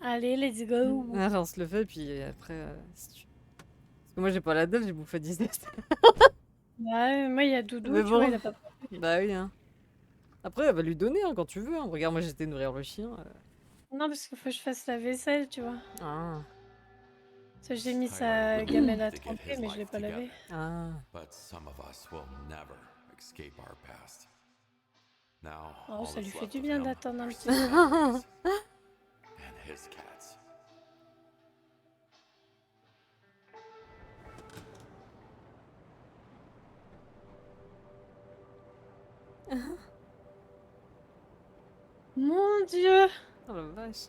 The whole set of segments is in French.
Allez, let's go. Ah, on se le fait, puis après, si tu... Parce que moi, j'ai pas la dalle, j'ai bouffé 19. Ouais, moi, il y a Doudou, Mais tu vois, bon, il a pas pris. bah oui, hein. Après, elle va lui donner, hein, quand tu veux. Hein. Regarde, moi, j'étais nourrir le chien. Non, parce qu'il faut que je fasse la vaisselle, tu vois. Ah, Parce que j'ai mis I sa urged gamelle him à to get tremper, his mais je l'ai life pas lavée. together. ah. But some of us will never escape our past. Now, Oh, all ça lui that's fait left du of bien him d'attendre un are petit some peu. memories and his cats. Mon Dieu! Oh la vache.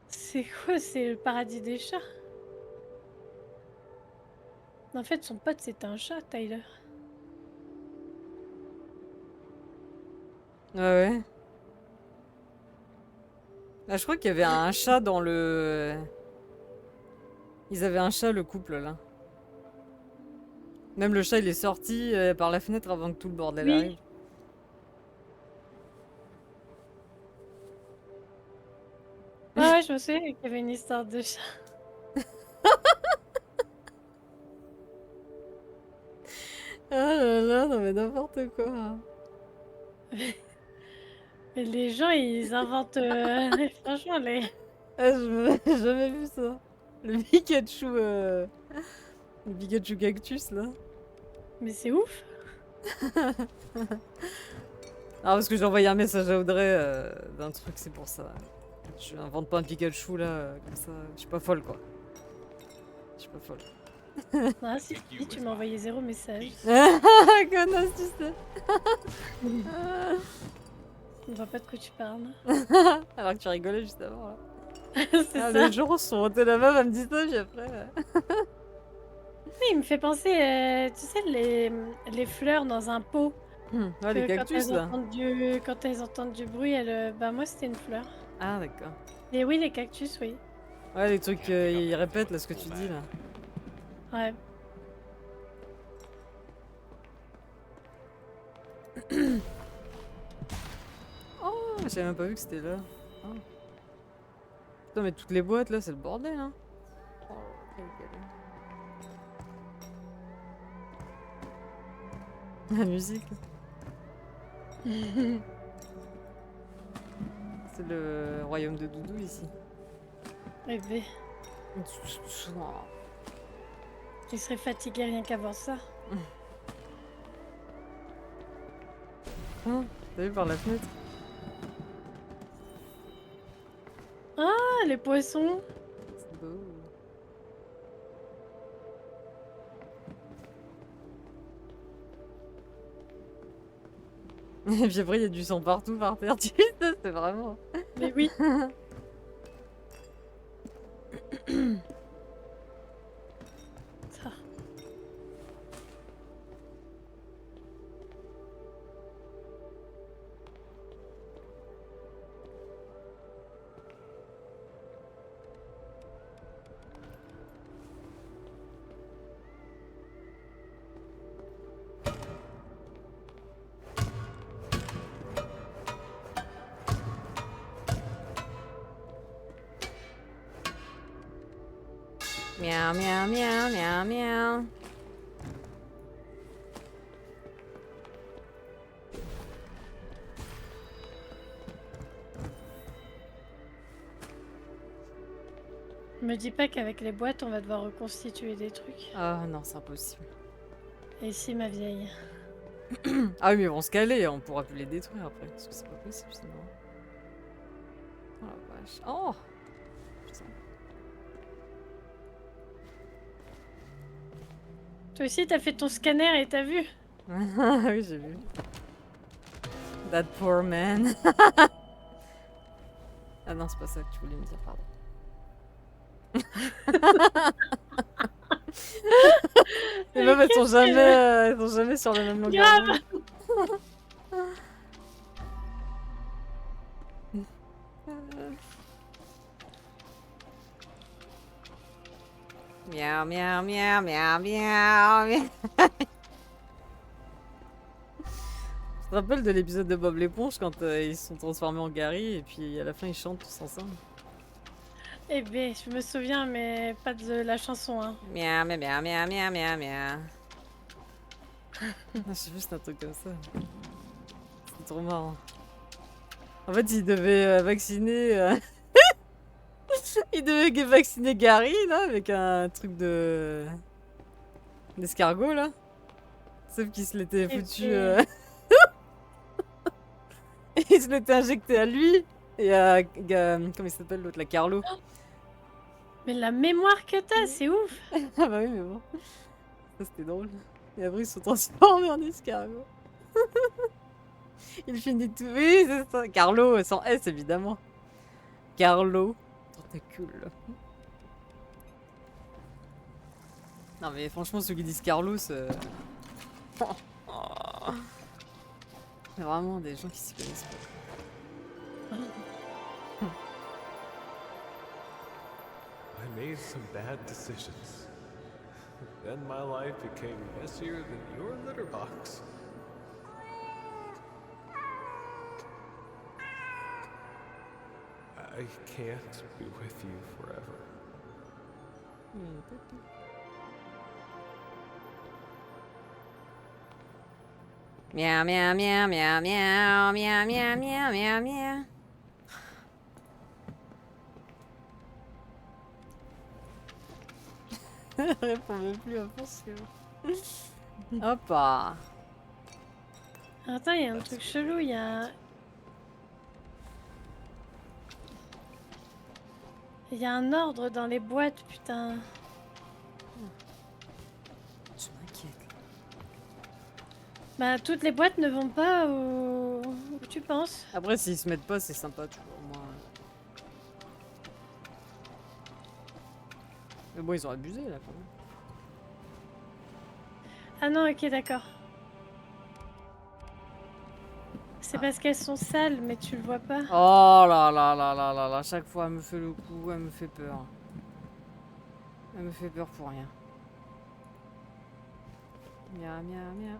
C'est quoi? C'est le paradis des chats? En fait, son pote, c'était un chat, Tyler. Ouais, ouais. Ah, je crois qu'il y avait un chat dans le... Ils avaient un chat, le couple, là. Même le chat, il est sorti par la fenêtre avant que tout le bordel Oui. arrive. Ouais, je me souviens qu'il y avait une histoire de chat. Ah là là, non mais n'importe quoi. Et les gens, ils inventent... Franchement, les... Ah, j'ai jamais vu ça. Le Pikachu... Le Pikachu cactus, là. Mais c'est ouf! Ah, parce que j'ai envoyé un message à Audrey d'un truc, c'est pour ça. Je invente pas un Pikachu, là, comme ça. Je suis pas folle, quoi. Je suis pas folle. Ah, si, tu m'as envoyé 0 message. Connasse, tu sais. Je ne vois pas de quoi tu parles. Alors que tu rigolais juste avant, là. C'est Ah, ça. les gens sont montés là-bas, elle me dit ça, puis après... Oui, il me fait penser, tu sais, les fleurs dans un pot. Ouais, les Que cactus, là. quand elles entendent du bruit, bah moi c'était une fleur. Ah, d'accord. Et oui, les cactus, oui. Ouais, les trucs, ils répètent, là, ce que tu dis, là. Ouais. Oh, j'avais même pas vu que c'était là. Oh. Putain, mais toutes les boîtes, là, c'est le bordel, hein. Oh, quelle galère. La musique. C'est le royaume de Doudou, ici. Rêver. Oh. Il serait fatigué rien qu'à voir ça. Hein, t'as vu par la fenêtre? Ah, les poissons. C'est beau. Et puis après, il y a du sang partout par terre, tu sais, c'est vraiment... Mais oui. Ça. Miaou, miaou, miaou, miaou, miaou. Me dis pas qu'avec les boîtes, on va devoir reconstituer des trucs. Ah non, c'est impossible. Et si, ma vieille. Ah oui, mais ils vont se caler, on pourra plus les détruire après, parce que c'est pas possible sinon. Oh la vache. Oh putain. Toi aussi, t'as fait ton scanner et t'as vu? Oui, j'ai vu. That poor man. Ah non, c'est pas ça que tu voulais me dire, pardon. Les meufs, elles sont jamais sur la même longueur d'onde. Miaou, miaou, miaou, miaou, miaou, miaou. Putain, te rappelles de l'épisode de Bob l'éponge quand ils se sont transformés en Gary et puis à la fin ils chantent tous ensemble? Eh ben, je me souviens, mais pas de la chanson, hein. Miam, miam, miam, miam, miam, miam, miam. C'est juste un truc comme ça. C'est trop marrant. En fait, il devait vacciner. Il devait vacciner Gary là avec un truc de. D'escargot là. Sauf qu'il se l'était Et foutu. puis- Il se l'était injecté à lui et à. Comment il s'appelle l'autre, la Carlo. Mais la mémoire que t'as, c'est ouf. Ah bah oui, mais bon. Ça c'était drôle. Et après, ils se sont transformés en escargot. Il finit tout. Oui, c'est ça. Carlo, sans S évidemment. Carlo. Tentacule. Non, mais franchement, ceux qui disent Carlos. C'est vraiment des gens qui s'y connaissent pas. I made some bad decisions. Then my life became messier than your litter box. I can't be with you forever. Miaou, miaou, miaou, miaou, miaou, miaou, miaou, miaou, miaou, miaou. Réponds même plus à pension. Hop ah. Attends, il y a un truc chelou, il y a... Il y a un ordre dans les boîtes, putain. Je m'inquiète. Bah, toutes les boîtes ne vont pas où tu penses. Après, s'ils se mettent pas, c'est sympa, tu vois. Au moins. Mais bon, ils ont abusé là quand même. Ah non, ok, d'accord. C'est parce qu'elles sont sales, mais tu le vois pas. Oh là là là là là là, chaque fois elle me fait le coup, elle me fait peur. Elle me fait peur pour rien. Mia mia mia.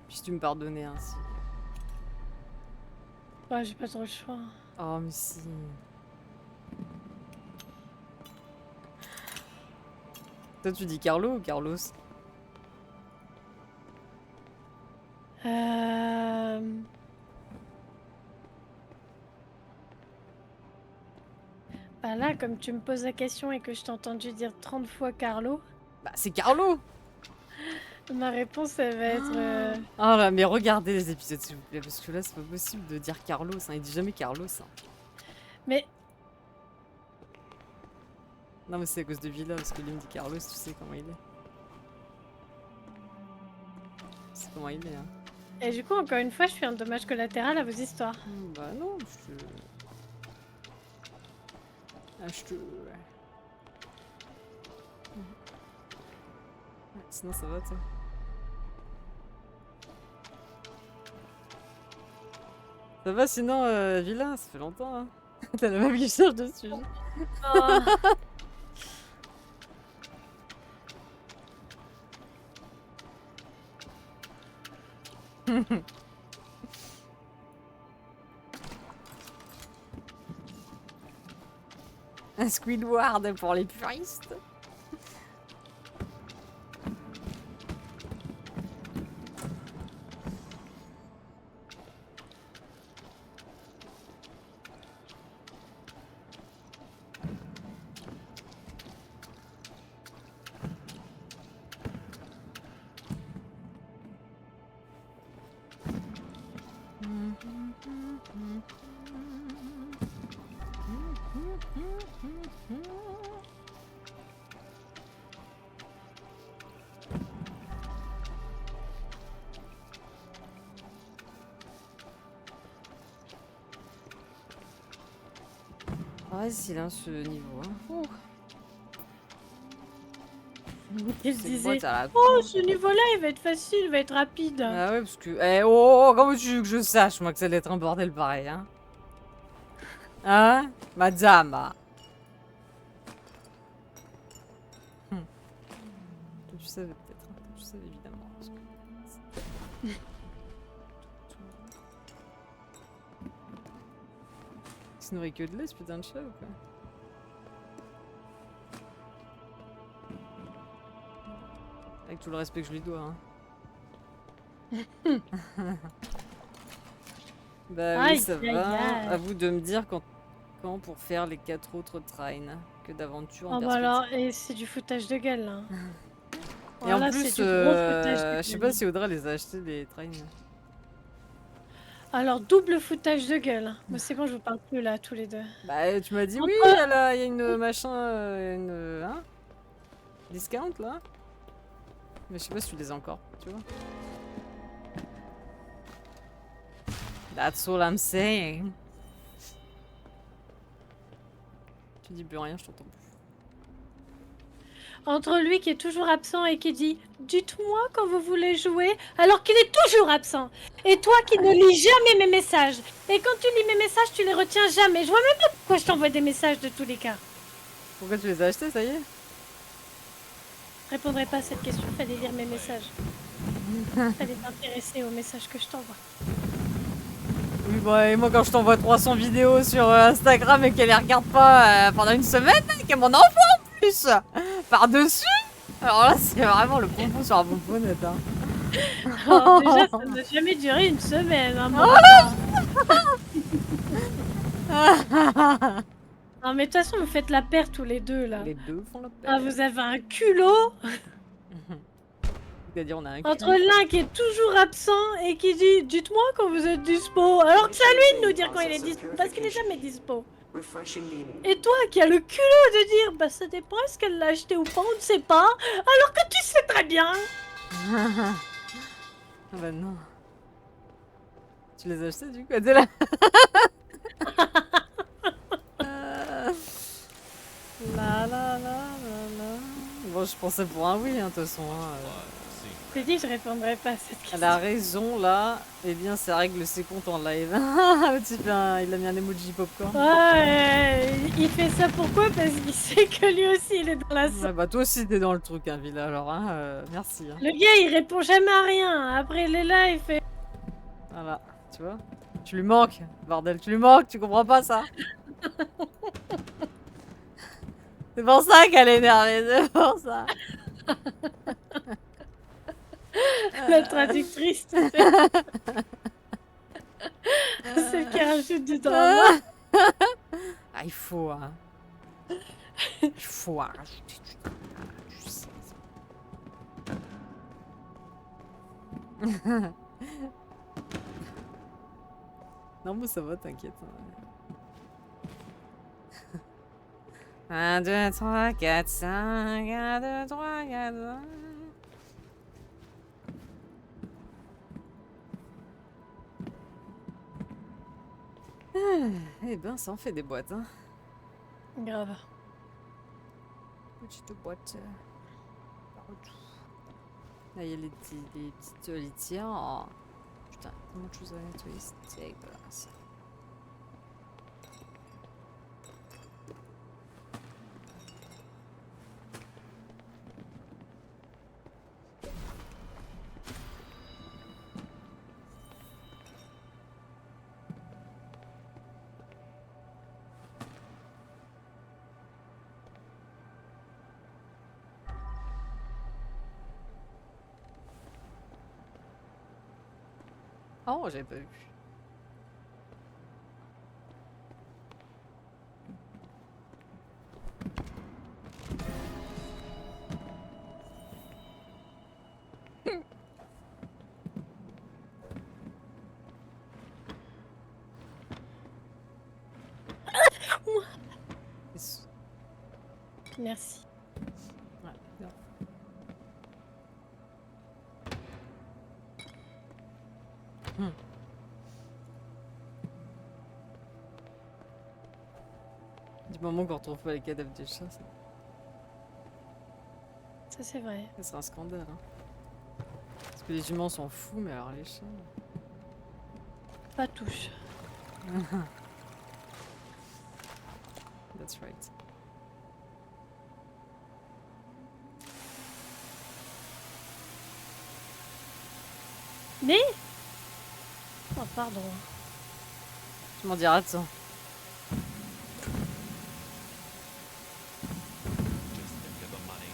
Puis si tu me pardonnais ainsi. Ouais, j'ai pas trop le choix. Oh mais si. Toi tu dis Carlo ou Carlos? Bah là, comme tu me poses la question et que je t'ai entendu dire 30 fois Carlo, Bah c'est Carlo. ma réponse, elle va être... Oh là, mais regardez les épisodes s'il vous plaît, parce que là c'est pas possible de dire Carlos, hein. Il dit jamais Carlos. Hein. Mais Non mais c'est à cause de Villa, parce que lui me dit Carlos, tu sais comment il est. C'est comment il est, hein. et du coup, encore une fois, je suis un dommage collatéral à vos histoires. Bah non, je te... Ah, je te... Ouais, sinon ça va, toi. Ça va sinon, Villa, ça fait longtemps, hein. T'as la même qui cherche de sujet. Oh. Un Squidward pour les puristes. Ah, c'est là ce niveau. Hein. Ouh. Il Cette disait, boîte à la oh, con. ce niveau-là, il va être facile, il va être rapide. Ah ouais, parce que... Eh, oh, comment tu veux que je sache, moi, que ça allait être un bordel pareil, hein? Hein? Madame. savais peut-être. Tu savais évidemment. Parce que... Il se nourrit que de lait, ce putain de chat ou quoi? Avec tout le respect que je lui dois. Hein. Bah oui, Aïe, ça aïe, va. aïe. À vous de me dire quand pour faire les 4 autres trains que d'aventure en Oh bah perspective. alors, et c'est du foutage de gueule là. Et en Voilà, plus, c'est du gros foutage de je sais gueule. pas si Audrey les a achetés les trains. Alors, double foutage de gueule. Moi, c'est bon, je vous parle plus là, tous les deux. Bah tu m'as dit oui, Entre- il y a une machin, une hein, discount là. Mais je sais pas si tu les as encore, tu vois. That's all I'm saying. Tu dis plus rien, je t'entends plus. Entre lui qui est toujours absent et qui dit « Dites-moi quand vous voulez jouer », alors qu'il est toujours absent. Et toi qui ne lis jamais mes messages. Et quand tu lis mes messages, tu les retiens jamais. Je vois même pas pourquoi je t'envoie des messages de tous les cas. Pourquoi tu les as achetés, ça y est? Je répondrai pas à cette question, fallait lire mes messages. Fallait t'intéresser aux messages que je t'envoie. Oui, bah et moi quand je t'envoie 300 vidéos sur Instagram et qu'elle les regarde pas pendant une semaine, qu'elle m'en envoie en plus par-dessus. Alors là, c'est vraiment le pompon sur la pomponnette. Hein. Alors déjà, ça n'a jamais duré une semaine. Hein, mon non mais de toute façon, vous faites la paire tous les deux là. Les deux font la paix. Ah, vous avez un culot C'est-à-dire, on a un entre cul. l'un qui est toujours absent et qui dit « Dites-moi quand vous êtes dispo », alors que c'est à lui de nous dire quand il est dispo, parce qu'il est jamais dispo. Et toi qui as le culot de dire « Bah ça dépend, est-ce qu'elle l'a acheté ou pas, on ne sait pas », alors que tu sais très bien. Ah bah non. Tu les as achetés du coup? T'es là. La la la la la. Bon, je pensais pour un oui, hein, de toute façon. Hein, Je t'ai dit, je répondrai pas à cette question. Elle a raison là. Eh bien, ça règle ses comptes en live. Il a mis un emoji popcorn. Ouais, il fait ça pourquoi? Parce qu'il sait que lui aussi il est dans la sauce. Ouais, bah toi aussi t'es dans le truc, hein, Villa. Alors, hein, merci. Hein. Le gars il répond jamais à rien. Après il est là, il fait. Voilà, tu vois. Tu lui manques, bordel. Tu lui manques, tu comprends pas ça? C'est pour ça qu'elle est énervée, c'est pour ça. La traductrice, tu sais. Celle qui rajoute du drama. Ah, il faut, hein. Il faut rajouter du drama, tu sais. Non, mais ça va, t'inquiète. 1, 2, 3, 4, 5, 1, 2, 3, 4, 5. Eh ben, ça en fait des boîtes, hein. Grave. Petite boîte. Partout. Là, il y a les petites litières. Oh. Putain, tellement de choses à nettoyer, c'est dégueulasse. Oh, j'avais pas vu. Merci. Ouais, non. Du moment qu'on retrouve pas les cadavres des chats, Ça c'est vrai. ça serait un scandale. Hein. Parce que les humains s'en foutent, mais alors les chats. Pas touche. That's right. Né? Oh, pardon. Je m'en dirai ça. Just think of the money.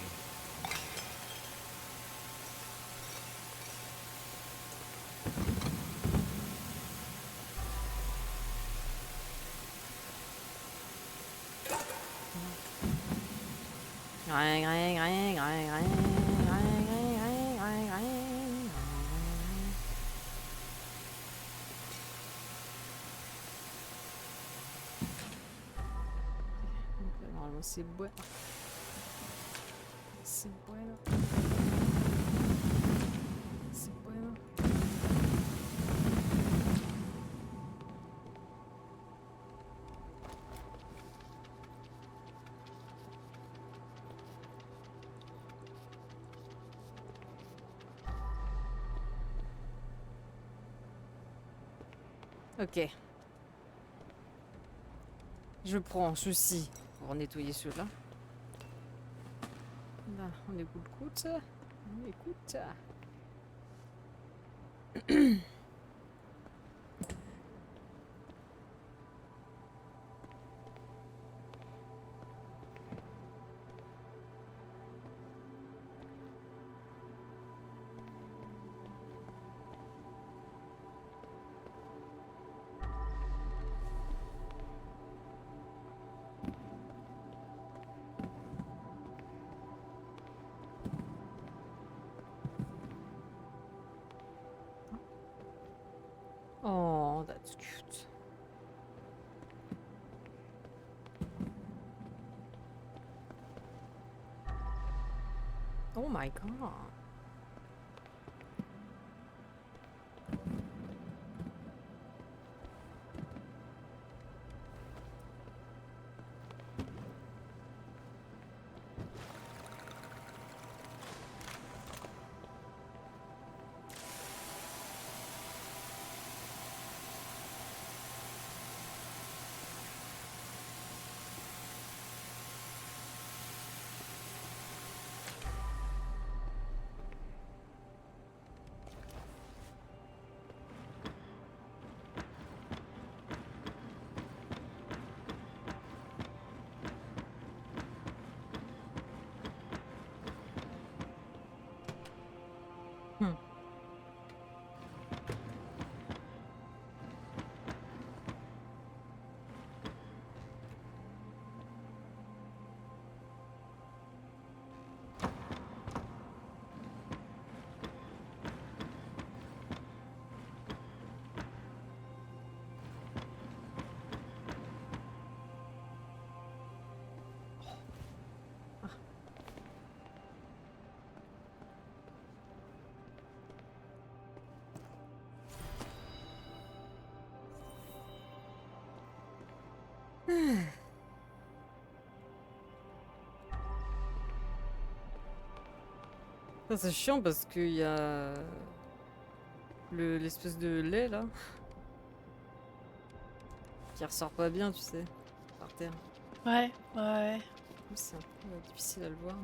Normalement c'est bon. C'est bueno. C'est bueno. Ok. Je prends ceci pour nettoyer ceux-là. Là, on écoute. On écoute. Oh, that's cute. Oh my god. Hmm. Ça, c'est chiant parce qu'il y a l'espèce de lait là qui ressort pas bien, tu sais, par terre. Ouais, ouais. C'est un peu difficile à le voir.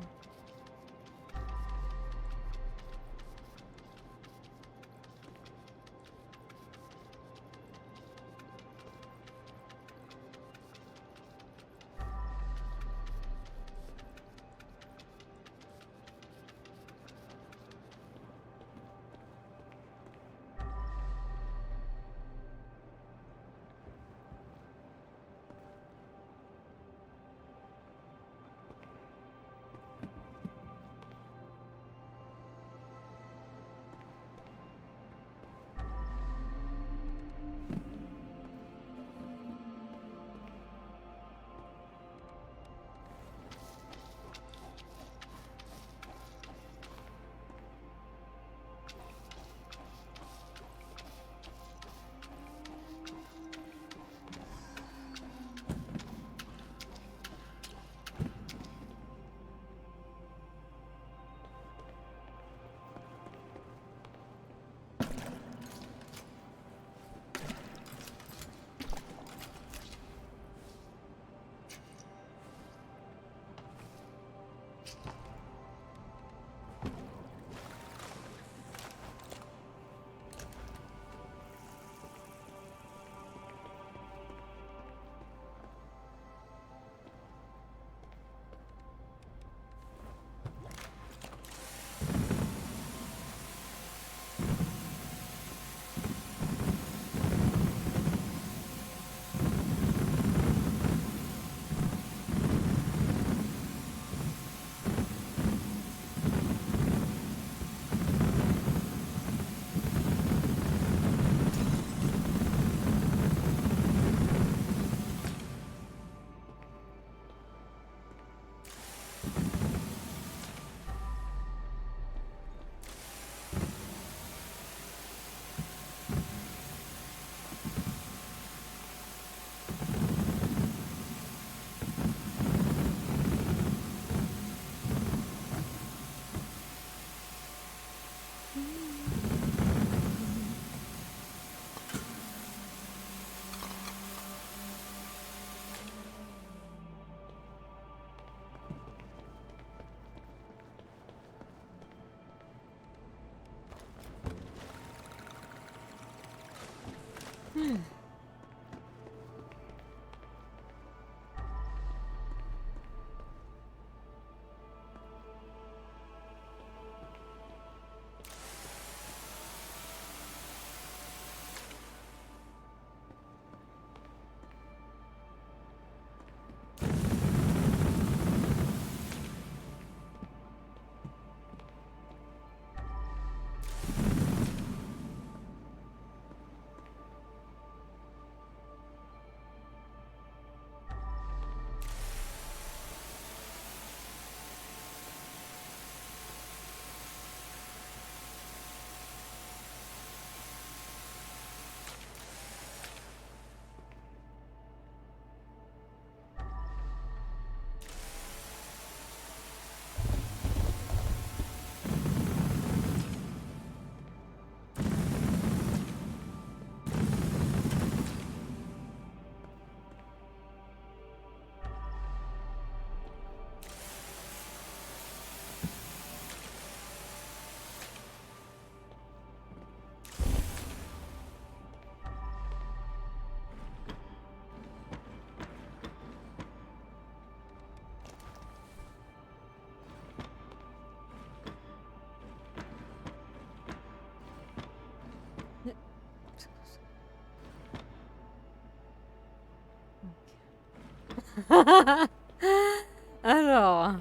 Alors.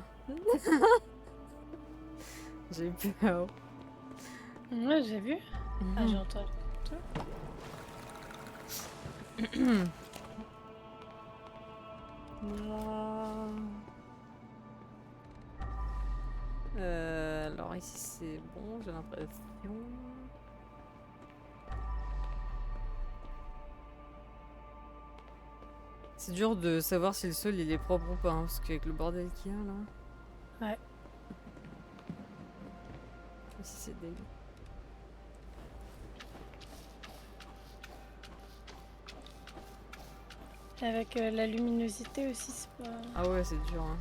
J'ai eu peur. Ouais, j'ai vu. Ah, j'ai entendu. Alors ici c'est bon, j'ai l'impression. C'est dur de savoir si le sol il est propre ou pas, hein, parce qu'avec le bordel qu'il y a là. Ouais. Ici c'est dégueu. Avec la luminosité aussi, c'est pas... Ah ouais, c'est dur. Hein.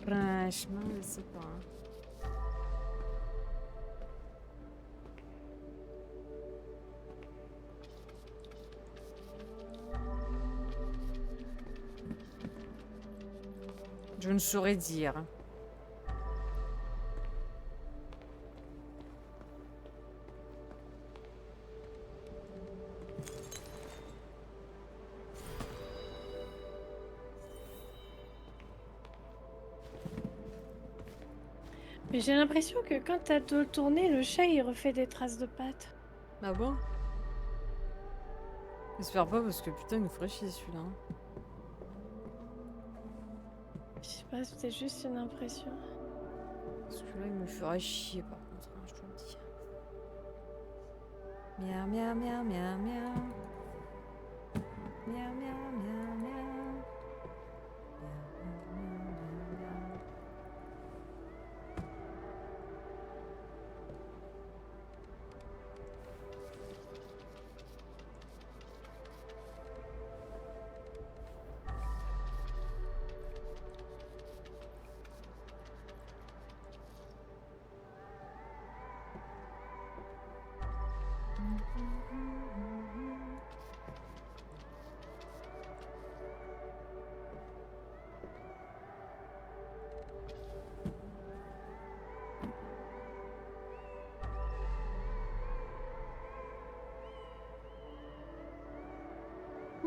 Franchement, je sais pas. Je ne saurais dire. Mais j'ai l'impression que quand t'as de le tourner, le chat il refait des traces de pattes. Ah bon? J'espère pas parce que putain il nous ferait chier celui-là. Je sais pas, c'était juste une impression. Parce que là il me ferait chier par contre, hein, je te le dis. Miaou miaou miaou miaou miaou. Miaou miaou miaou miaou. Miaou miaou miaou miaou.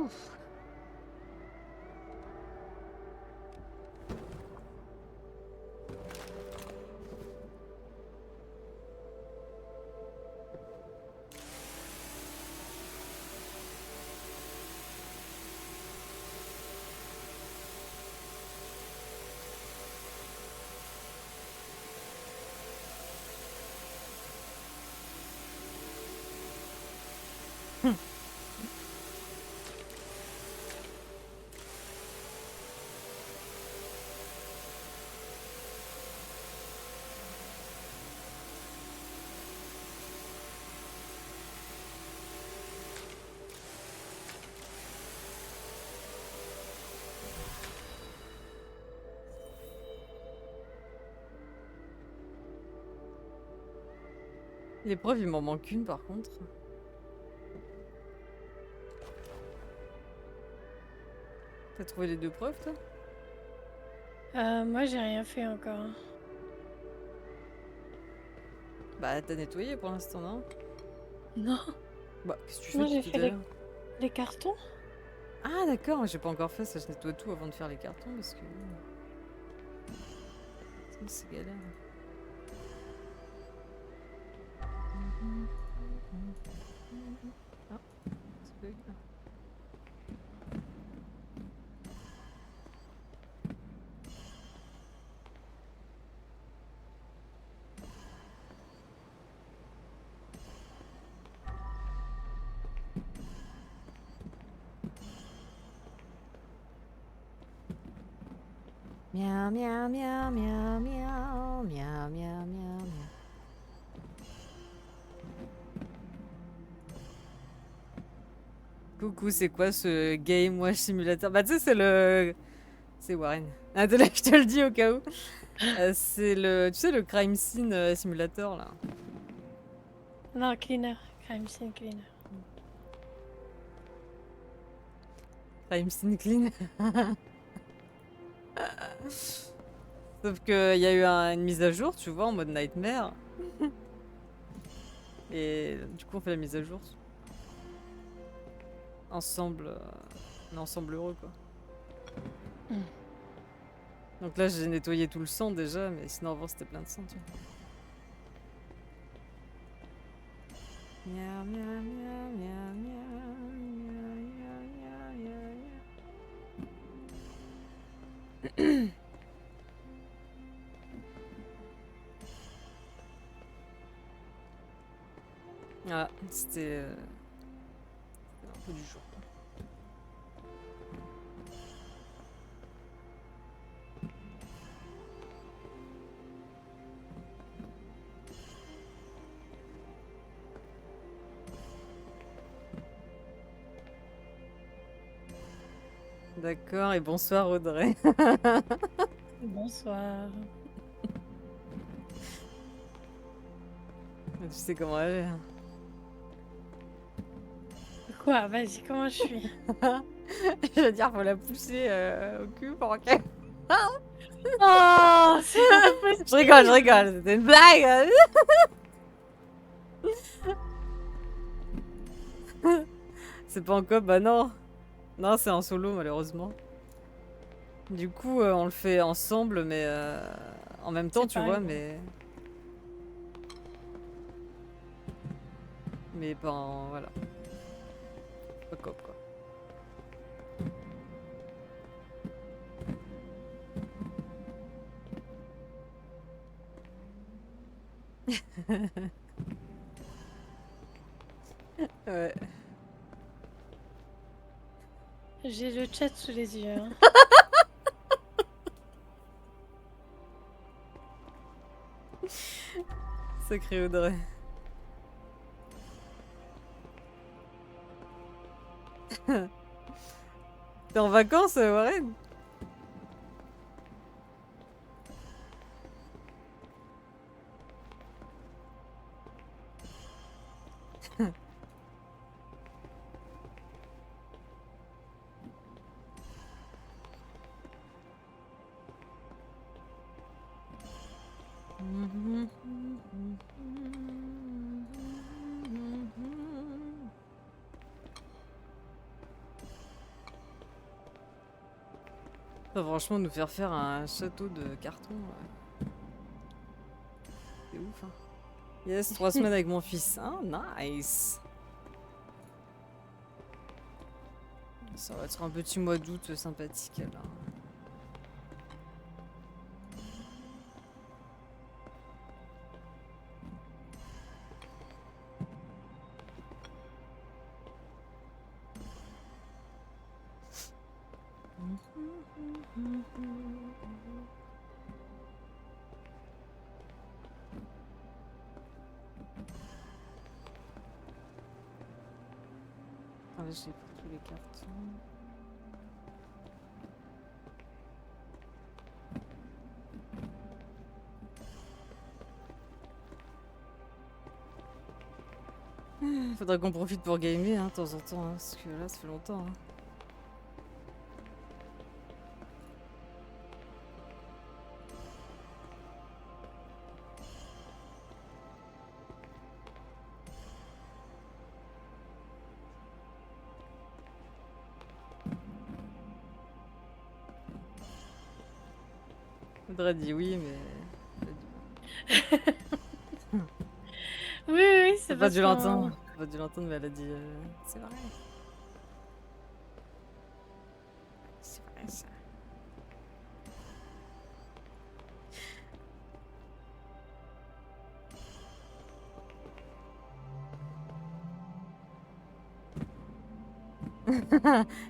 Ouf. L'épreuve, il m'en manque une par contre. T'as trouvé les 2 preuves, toi? Moi, j'ai rien fait encore. Bah, t'as nettoyé pour l'instant, non? Non, Bah, qu'est-ce que tu non, fais j'ai depuis tout fait à l'heure? les cartons. Ah, d'accord, j'ai pas encore fait ça. Je nettoie tout avant de faire les cartons parce que. Sinon, c'est galère. Ah, c'est bug. Miaou, miaou, miaou, miaou, miaou, miaou, miaou, miaou, miaou. Coucou, c'est quoi ce Game Watch Simulator? Bah, tu sais, c'est le. C'est Warren. Ah, là, je te le dis au cas où. C'est le. Tu sais, le Crime Scene Simulator là. Non, cleaner. Crime scene cleaner. Crime Scene Clean. Sauf qu'il y a eu une mise à jour, tu vois, en mode Nightmare. Et du coup, on fait la mise à jour. Ensemble. On est ensemble heureux, quoi. Donc là, j'ai nettoyé tout le sang déjà, mais sinon avant, c'était plein de sang, tu vois. Miaou, miaou, miaou, miaou, miaou, miaou, miaou, miaou, miaou. Ah, c'était un peu du jour. D'accord, et bonsoir Audrey. Bonsoir. Tu sais comment elle est. Quoi? Vas-y, comment je suis? Je veux dire, faut la pousser au cul pour qu'elle... Oh, c'est pas possible. Je rigole, c'était une blague. C'est pas en coop, bah non. Non, c'est en solo malheureusement. Du coup, on le fait ensemble, mais en même temps, C'est tu pareil, vois, ouais. mais pas en... voilà. Pas coop, quoi. Ouais. J'ai le chat sous les yeux. Hein. Sacré Audrey. T'es en vacances, Warren? Enfin, franchement, nous faire un château de carton, c'est ouf, hein. Yes, 3 semaines avec mon fils. Ah, nice. Ça va être un petit mois d'août sympathique, là. Ah, j'ai pris tous les cartons. Faudrait qu'on profite pour gamer hein, de temps en temps, hein, parce que là ça fait longtemps. Hein. Audrey dit oui, mais. Oui, oui, c'est C'est pas parce du qu'on- l'entendre. C'est pas du l'entendre, mais elle a dit. C'est vrai. C'est vrai ça.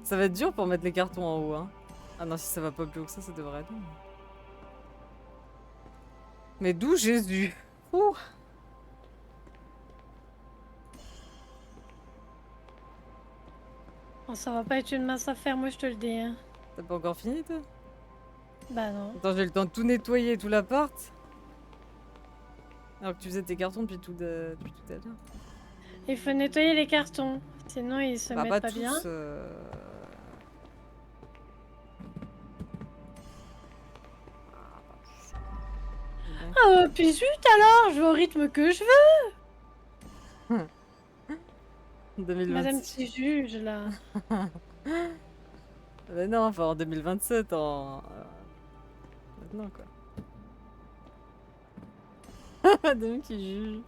Ça va être dur pour mettre les cartons en haut. Hein. Ah non, si ça va pas plus haut que ça devrait aller. Mais d'où Jésus? Ouh. Bon, ça va pas être une mince affaire, moi je te le dis. Hein. T'as pas encore fini toi? Bah non. Attends, j'ai le temps de tout nettoyer, tout l'appart. Alors que tu faisais tes cartons depuis tout à l'heure. Il faut nettoyer les cartons, sinon ils se Bah, mettent pas pas tous. bien. Ah puis zut alors, je vais au rythme que je veux. 2026. Madame qui juge là. Mais non, enfin en 2027, maintenant quoi. Madame qui juge.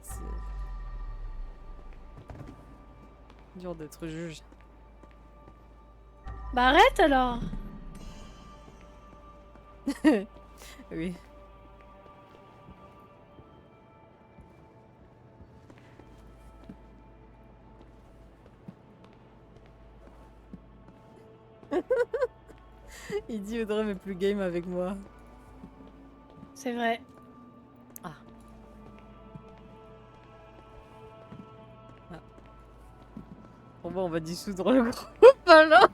C'est dur d'être juge. Bah arrête alors. Oui. Il dit Audrey mais plus game avec moi. C'est vrai. Bon bah on va dissoudre le groupe alors.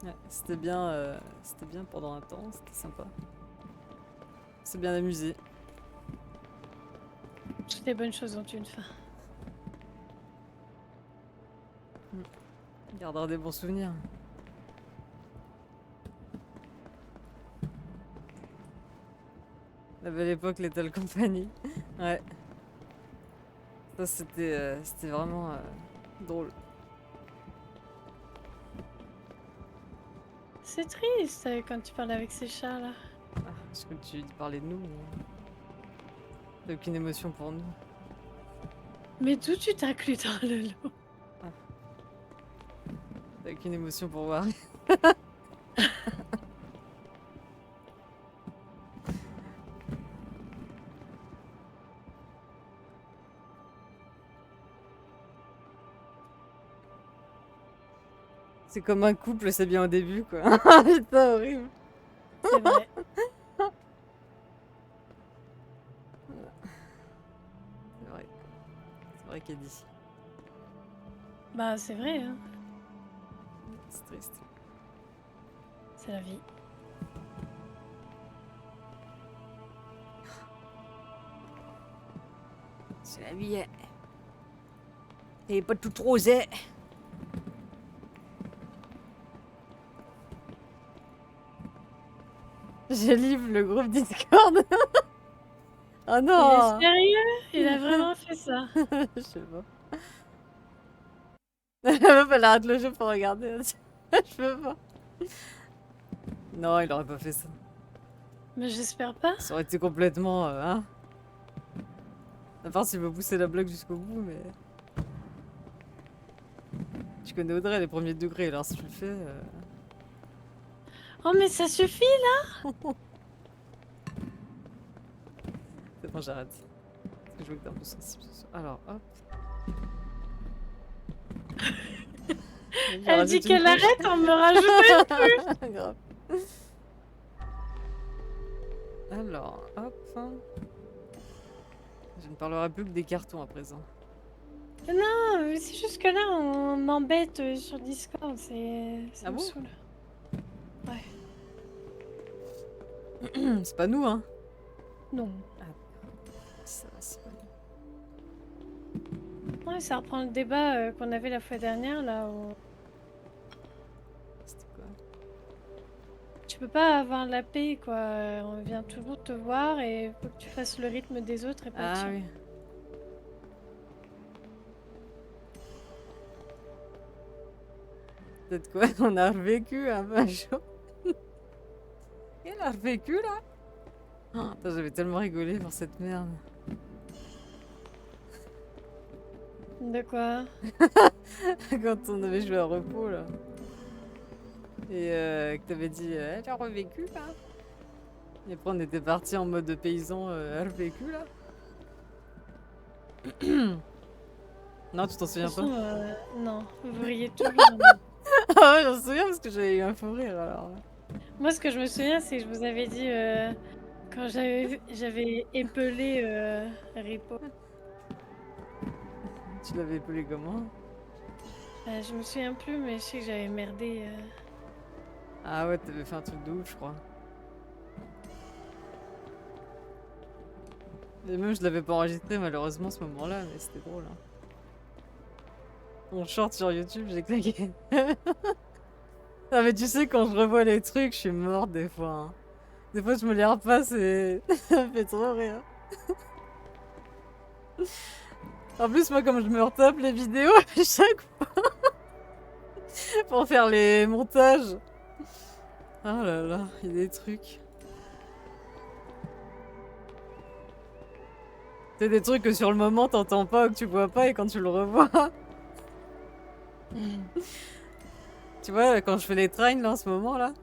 Ouais, c'était bien pendant un temps, c'était sympa. C'est bien amusé. Toutes les bonnes choses ont une fin. On gardera des bons souvenirs. La belle époque, Lethal Company. Ouais. Ça c'était vraiment drôle. C'est triste quand tu parles avec ces chats là. Ah, je crois que tu parlais de nous, mais... T'as aucune émotion pour nous. Mais d'où tu t'inclus dans le lot? T'as aucune émotion pour voir. C'est comme un couple, c'est bien au début, quoi. Putain, horrible. C'est vrai. C'est vrai. C'est vrai qu'elle dit. Bah c'est vrai, hein. C'est triste. C'est la vie. C'est la vie. Et pas tout rosé. Je livre le groupe Discord. Oh Il est non. sérieux? Il a vraiment fait ça. Je sais pas. La meuf, elle arrête le jeu pour regarder. Je peux pas. Non, il aurait pas fait ça. Mais j'espère pas. Ça aurait été complètement... hein. À part s'il veut pousser la blague jusqu'au bout, mais... Tu connais Audrey, les premiers degrés, alors si tu le fais... Oh mais ça suffit là. C'est bon, j'arrête. Parce que je veux que t'es un peu sensible ce soir. Alors, hop. Elle dit qu'elle arrête, on me rajoute plus. Grave. Alors, hop. Je ne parlerai plus que des cartons à présent. Non, mais c'est juste que là on m'embête sur Discord, ça Ah me bon saoule. C'est pas nous, hein. Non. Ça va, c'est pas nous. Ouais, ça reprend le débat qu'on avait la fois dernière là où C'était quoi? tu peux pas avoir la paix quoi. On vient toujours te voir et faut que tu fasses le rythme des autres et pas le Ah tien. oui. Peut-être quoi? On a revécu un peu un jour. Elle a revécu là? Oh, attends, j'avais tellement rigolé pour cette merde. De quoi? Quand on avait joué à repos là. Et que t'avais dit elle a revécu là. Et après on était parti en mode paysan elle a revécu là. Non, tu t'en De souviens toute pas? façon, non, vous riez toujours. Ah ouais, j'en souviens parce que j'avais eu un fou rire alors. Moi, ce que je me souviens, c'est que je vous avais dit quand j'avais épelé Ripo. Tu l'avais appelé comment? Je me souviens plus, mais je sais que j'avais merdé. Ah ouais, t'avais fait un truc de ouf, je crois. Et même, je l'avais pas enregistré malheureusement ce moment-là, mais c'était drôle. Hein. Mon short sur YouTube, j'ai claqué. Ah, mais tu sais, quand je revois les trucs, je suis morte des fois. Hein. Des fois, je me les repasse et ça me fait trop rire. En plus, moi, comme je me retape les vidéos à chaque fois pour faire les montages. Oh là là, il y a des trucs. C'est des trucs que sur le moment t'entends pas ou que tu vois pas et quand tu le revois. Tu vois, quand je fais les trains là en ce moment là.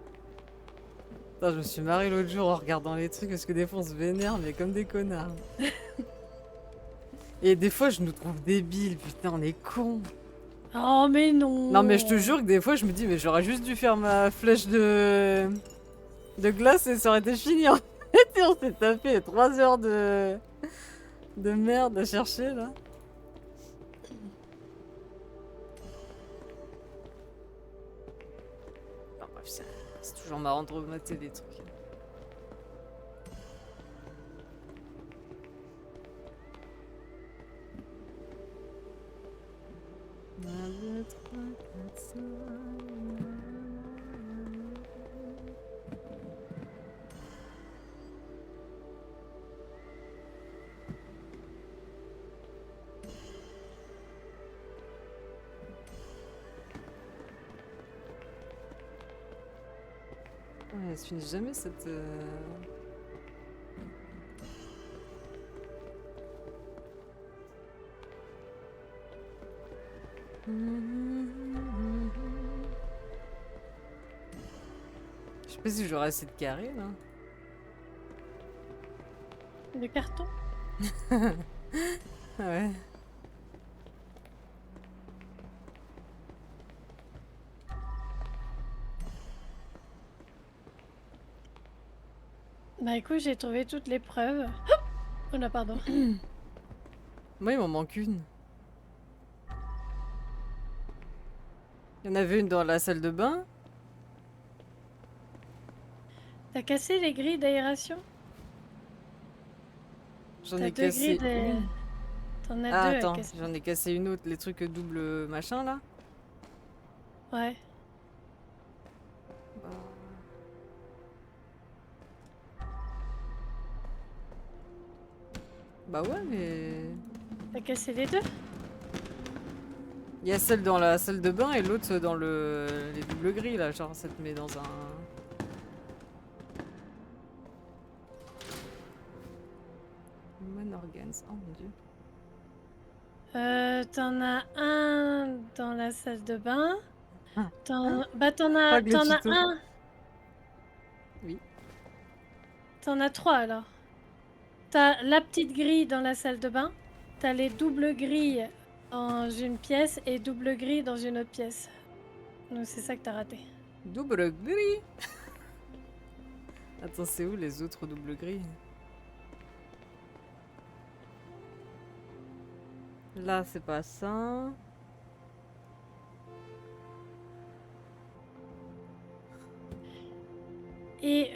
Putain, je me suis marrée l'autre jour en regardant les trucs parce que des fois on se vénère mais comme des connards. Et des fois je nous trouve débiles, putain on est cons. Oh mais non. Non mais je te jure que des fois je me dis mais j'aurais juste dû faire ma flèche de glace et ça aurait été fini en fait. Et on s'est tapé 3 heures de merde à chercher là. Oh, bref, c'est toujours marrant de remater des trucs. Ouais, elle se finit jamais cette... Je sais pas si j'aurai assez de carrés là. Le carton. Ouais. Bah écoute, j'ai trouvé toutes les preuves. Oh là, pardon. Moi il m'en manque une. Il y en avait une dans la salle de bain. T'as cassé les grilles d'aération? J'en T'as ai deux cassé grilles une. T'en as Ah deux à attends, casser. j'en ai cassé une autre, les trucs double machin là. Ouais. Bah... Bah ouais, mais... T'as cassé les deux? Il y a celle dans la salle de bain et l'autre dans les doubles grilles, là. Genre, ça te met dans un... Human organs. Oh mon dieu. T'en as un dans la salle de bain. Ah. Bah t'en Pas as de Cheeto. un. Oui. T'en as trois alors. T'as la petite grille dans la salle de bain. T'as les doubles grilles dans une pièce et double grille dans une autre pièce. Donc c'est ça que t'as raté. Double grille. Attends, c'est où les autres doubles grilles? Là, c'est pas ça. Et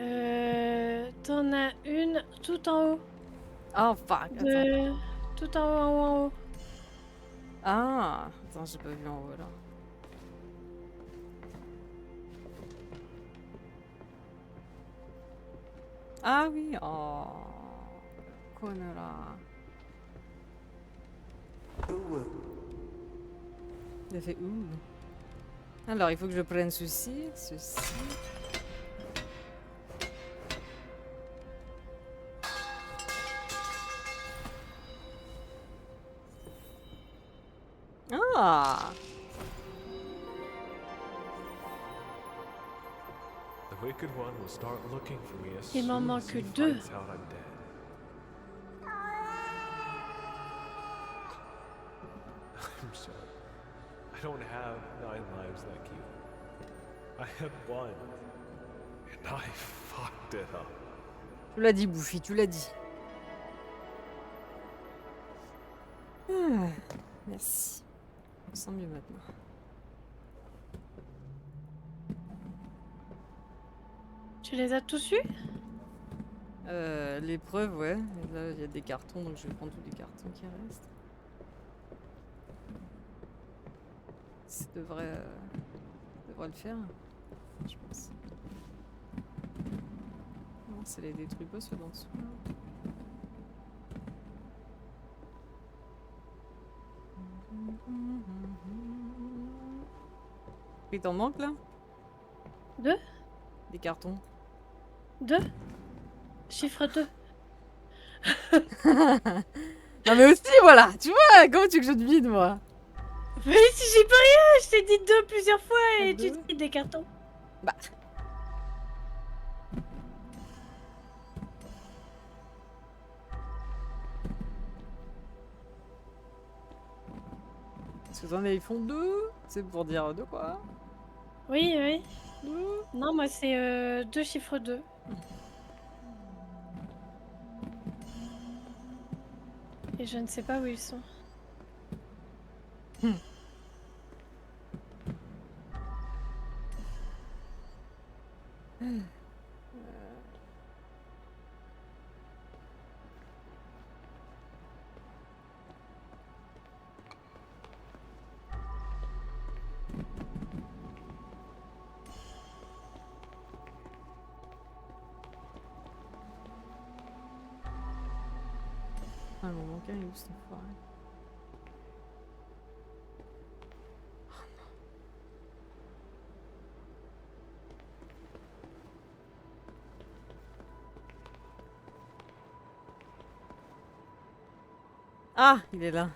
t'en as une tout en haut. Oh fuck, attends. Tout en haut, en haut. Ah, attends, j'ai pas vu en haut là. Ah oui, oh. Connard. Il a fait ouh. Alors, il faut que je prenne ceci, ceci. Ah! The Wicked One will start looking for me as Il m'en soon as manque he deux. finds out I'm dead. I'm sorry. I don't have 9 lives like you. I had one. And I fucked it up. Tu l'as dit, Bouffi, tu l'as dit. Ah, merci. On sent mieux maintenant. Tu les as tous eus? L'épreuve, ouais. Et là, il y a des cartons, donc je vais prendre tous les cartons qui restent. Ça devrait le faire, je pense. Non, c'est les détruits pas ceux d'en dessous. Là. Il t'en manque là? Deux? Des cartons. Deux? Chiffre 2. Non mais aussi voilà, tu vois, comment tu veux que je devine moi? Mais si j'y peux rien, je t'ai dit deux plusieurs fois et Deux? tu dis des cartons. Bah. Parce que t'en as, ils font deux? C'est pour dire deux quoi? Oui, oui. Deux? Non, moi c'est deux chiffres 2. Et je ne sais pas où ils sont. Ah, il m'en manque un, il est où cet enfoiré? Ah, il est là.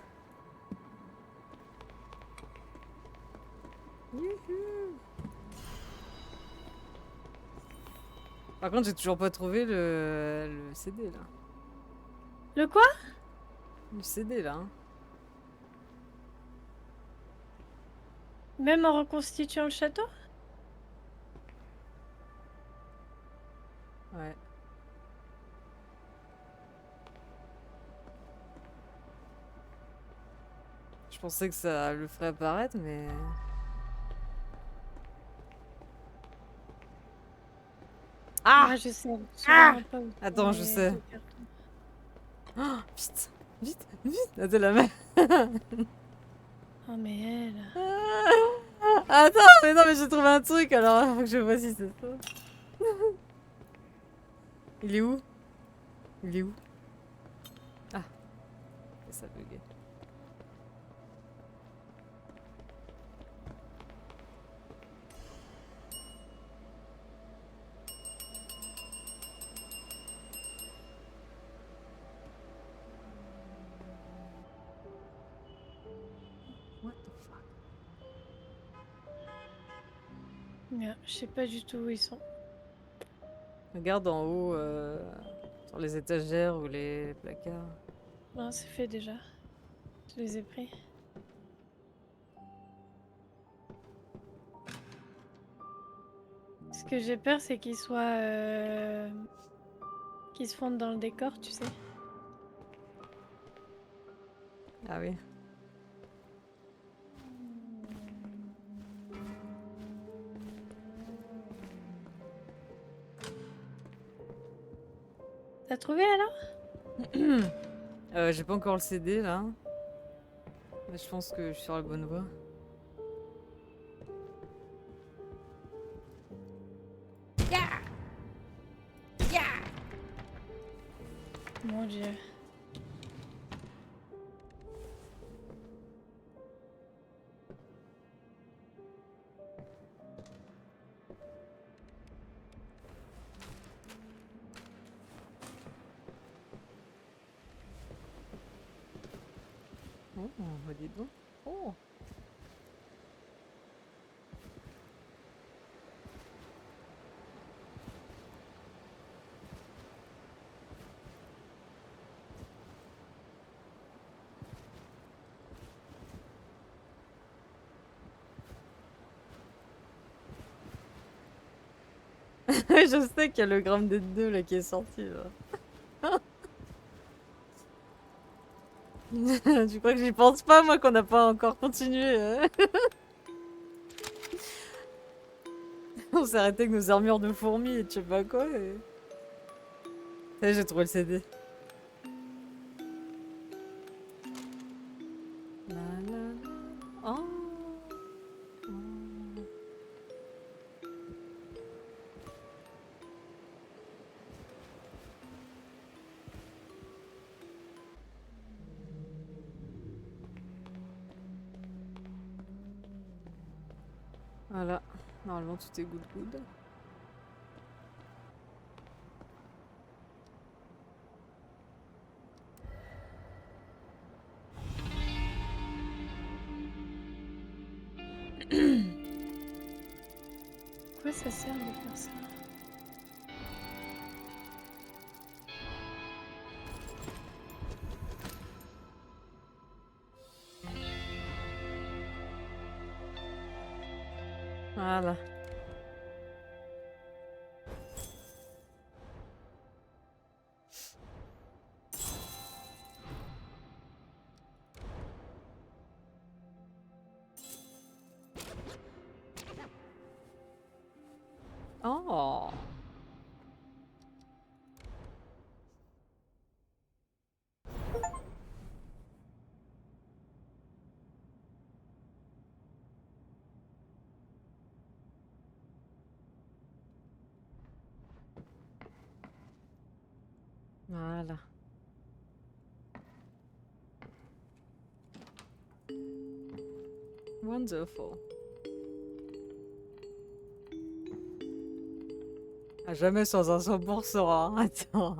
Youhou. Par contre, j'ai toujours pas trouvé le CD là. Le quoi? Le CD là. Hein. Même en reconstituant le château? Ouais. Je pensais que ça le ferait apparaître, mais... Ah, je sais. Ah Pas où attends, sont je les sais. deux cartons. Oh, vite, vite, vite. Attends, la main. Oh mais elle... Attends, mais non, mais j'ai trouvé un truc, alors faut que je vois si c'est ça. Il est où? Il est où? Ah. ça buguait. What the fuck? Merde, je sais pas du tout où ils sont. Regarde en haut, sur les étagères ou les placards. Non, c'est fait déjà. Je les ai pris. Ce que j'ai peur, c'est qu'ils soient... qu'ils se fondent dans le décor, tu sais. Ah oui. T'as trouvé alors? J'ai pas encore le CD là. Mais je pense que je suis sur la bonne voie. Mon dieu. Oh, bah dis donc. Oh. Je sais qu'il y a le gramme des deux là qui est sorti là. Tu crois que j'y pense pas moi qu'on n'a pas encore continué On s'est arrêté avec nos armures de fourmis et tu sais pas quoi et... Ça y est, j'ai trouvé le CD. La, la, la. Oh. Oh. Voilà, normalement tout est good good. Pourquoi ça sert de faire ça? Voilà. Oh. Voilà. Wonderful. À jamais sans un 100%, hein. Attends.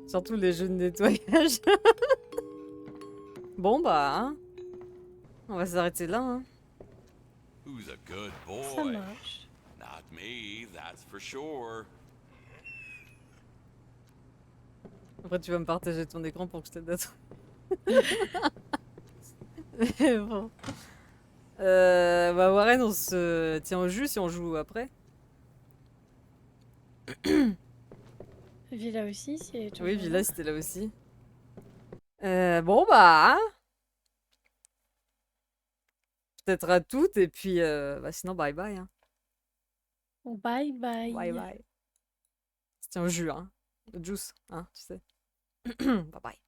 Surtout les jeux de nettoyage. Bon bah, hein. On va s'arrêter là, hein. Who's a good Ça boy? marche. Not me, that's for sure. Après tu vas me partager ton écran pour que je t'aide à Mais bon. Bah Warren, on se tient au jus si on joue après. Villa aussi, c'est toujours Oui, là. Villa, c'était là aussi. Bon bah, hein. Peut-être à toutes et puis bah sinon bye bye, hein. Bye bye. Bye bye. On se tient au jus, hein. Au juice, hein, tu sais. Bye bye.